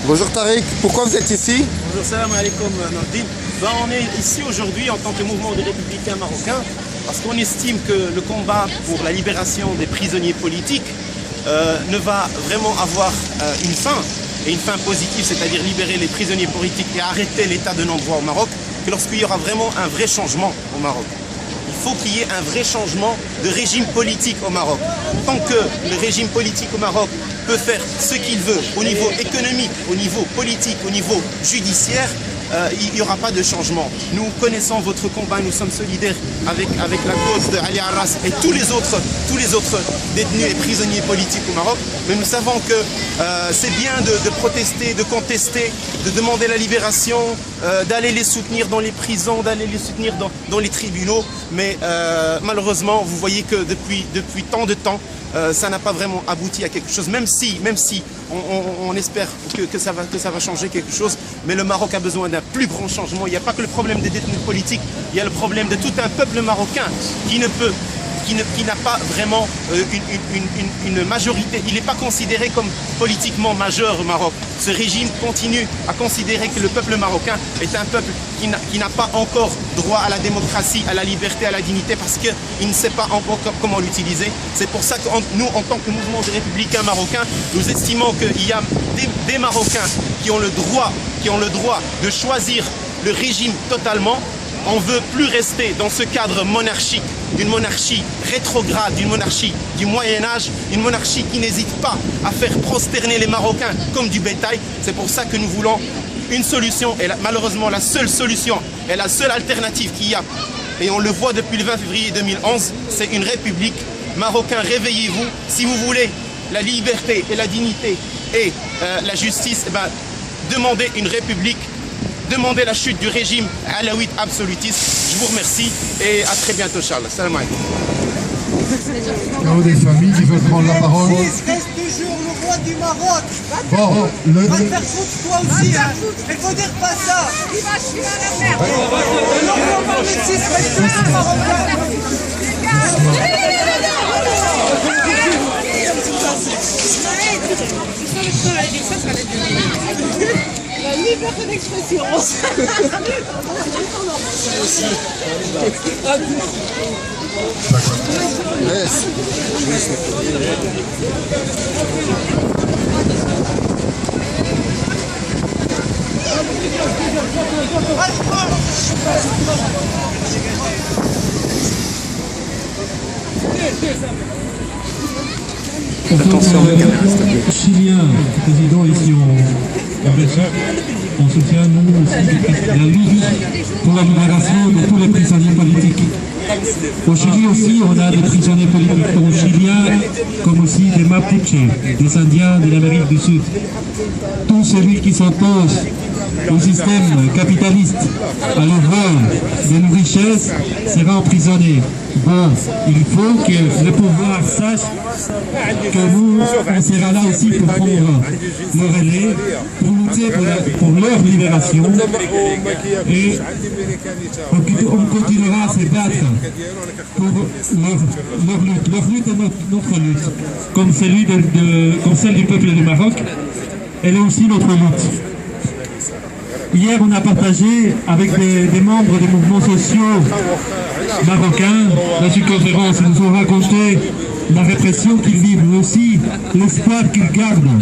Bonjour Tariq, pourquoi vous êtes ici? Bonjour, salam alaikum Nordine. On est ici aujourd'hui en tant que mouvement des républicains marocains parce qu'on estime que le combat pour la libération des prisonniers politiques ne va vraiment avoir une fin, et une fin positive, c'est-à-dire libérer les prisonniers politiques et arrêter l'état de non-droit au Maroc, que lorsqu'il y aura vraiment un vrai changement au Maroc. Il faut qu'il y ait un vrai changement de régime politique au Maroc. Tant que le régime politique au Maroc peut faire ce qu'il veut au niveau économique, au niveau politique, au niveau judiciaire, il n'y aura pas de changement. Nous connaissons votre combat, nous sommes solidaires avec la cause de Ali Arras et tous les autres détenus et prisonniers politiques au Maroc. Mais nous savons que c'est bien de protester, de contester, de demander la libération, d'aller les soutenir dans les prisons, d'aller les soutenir dans les tribunaux. Mais malheureusement, vous voyez que depuis tant de temps, ça n'a pas vraiment abouti à quelque chose, même si on espère que ça va changer quelque chose, mais le Maroc a besoin d'un plus grand changement. Il n'y a pas que le problème des détenus politiques, il y a le problème de tout un peuple marocain qui n'a pas vraiment une majorité. Il n'est pas considéré comme politiquement majeur au Maroc. Ce régime continue à considérer que le peuple marocain est un peuple qui n'a pas encore droit à la démocratie, à la liberté, à la dignité, parce qu'il ne sait pas encore comment l'utiliser. C'est pour ça que nous, en tant que mouvement des républicains marocains, nous estimons qu'il y a des Marocains qui ont le droit de choisir le régime totalement. On ne veut plus rester dans ce cadre monarchique, d'une monarchie rétrograde, d'une monarchie du Moyen-Âge, une monarchie qui n'hésite pas à faire prosterner les Marocains comme du bétail. C'est pour ça que nous voulons une solution, et malheureusement la seule solution et la seule alternative qu'il y a, et on le voit depuis le 20 février 2011, c'est une république. Marocains, réveillez-vous. Si vous voulez la liberté et la dignité et la justice, demandez une république. Demandez la chute du régime alaouite absolutiste. Je vous remercie et à très bientôt, Charles. Salam alaikum. Il y a des familles qui veulent prendre la parole. Reste toujours le roi du Maroc. Bon, Va te faire foutre toi aussi. Il faut dire pas ça. Il va chier à la merde. On va mettre 6 respects marocains. La liberté d'expression. Attention, chilien, président ici en Belgique, on soutient nous aussi la lutte pour la libération de tous les prisonniers politiques. Au Chili aussi, on a des prisonniers politiques chiliens, comme aussi des Mapuches, des Indiens de l'Amérique du Sud. Tous celui qui s'oppose au système capitaliste, à l'œuvre de nos richesses, sera emprisonné. Bon, il faut que le pouvoir sache que nous, on sera là aussi pour prendre le relais, pour lutter pour leur libération. Et on continuera à se battre pour leur lutte. Leur lutte est notre lutte, comme celle du peuple du Maroc. Elle est aussi notre lutte. Hier, on a partagé avec des membres des mouvements sociaux marocains dans une conférence. Ils nous ont raconté la répression qu'ils vivent, mais aussi l'espoir qu'ils gardent.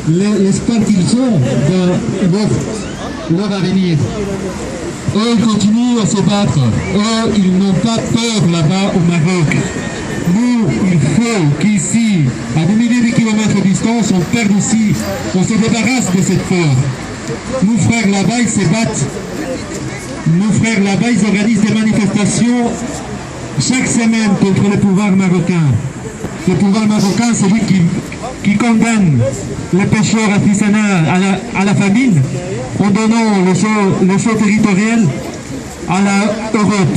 L'espoir qu'ils ont dans leur avenir. Eux, ils continuent à se battre. Eux, ils n'ont pas peur là-bas au Maroc. Nous, il faut qu'ici, à des milliers de kilomètres de distance, on perde ici, on se débarrasse de cette peur. Nos frères là-bas, ils se battent. Nos frères là-bas, ils organisent des manifestations chaque semaine contre le pouvoir marocain. Le pouvoir marocain, c'est lui qui condamne les pêcheurs artisanaux à la famine en donnant le champ territorial à l'Europe.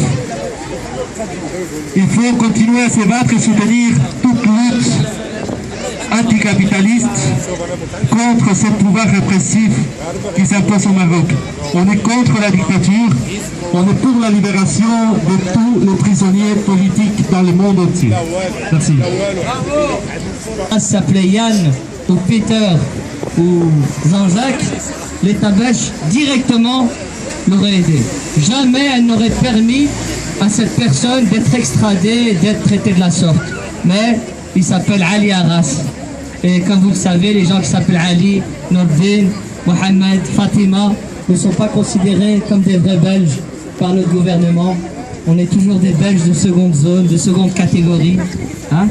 Il faut continuer à se battre et soutenir toute lutte anticapitaliste contre ce pouvoir répressif qui s'impose au Maroc. On est contre la dictature, on est pour la libération de tous les prisonniers politiques dans le monde entier. Merci. S'appelait Yann ou Peter. ou Jean-Jacques, l'État belge directement l'aurait aidé. Jamais elle n'aurait permis à cette personne d'être extradée et d'être traitée de la sorte. Mais il s'appelle Ali Arras. Et comme vous le savez, les gens qui s'appellent Ali, Nordin, Mohamed, Fatima ne sont pas considérés comme des vrais Belges par notre gouvernement. On est toujours des Belges de seconde zone, de seconde catégorie. Hein?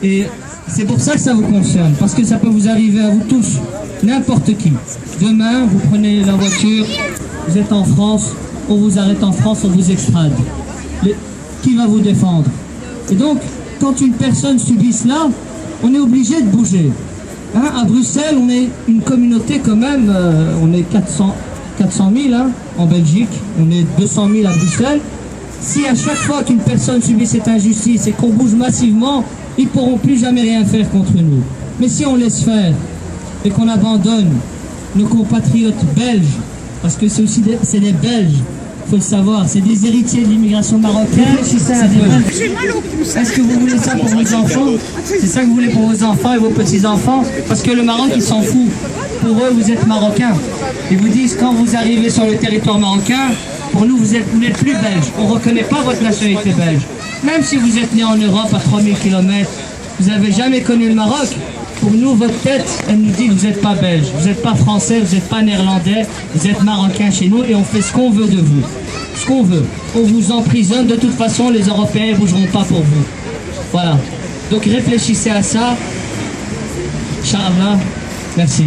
Et c'est pour ça que ça vous concerne, parce que ça peut vous arriver à vous tous, n'importe qui. Demain, vous prenez la voiture, vous êtes en France, on vous arrête en France, on vous extrade. Qui va vous défendre? Et donc, quand une personne subit cela, on est obligé de bouger. Hein, à Bruxelles, on est une communauté quand même, on est 400 000 hein, en Belgique, on est 200 000 à Bruxelles. Si à chaque fois qu'une personne subit cette injustice et qu'on bouge massivement, ils ne pourront plus jamais rien faire contre nous. Mais si on laisse faire et qu'on abandonne nos compatriotes belges, parce que c'est des Belges, il faut le savoir, c'est des héritiers de l'immigration marocaine. Est-ce que vous voulez ça pour vos enfants? C'est ça que vous voulez pour vos enfants et vos petits-enfants? Parce que le Maroc, il s'en fout. Pour eux, vous êtes marocains. Ils vous disent, quand vous arrivez sur le territoire marocain, pour nous, vous n'êtes plus belge. On ne reconnaît pas votre nationalité belge. Même si vous êtes né en Europe à 3000 km, vous n'avez jamais connu le Maroc. Pour nous, votre tête, elle nous dit que vous n'êtes pas belge, vous n'êtes pas français, vous n'êtes pas néerlandais, vous êtes marocain chez nous et on fait ce qu'on veut de vous. Ce qu'on veut. On vous emprisonne, de toute façon, les Européens ne bougeront pas pour vous. Voilà. Donc réfléchissez à ça. Inch'Allah. Merci.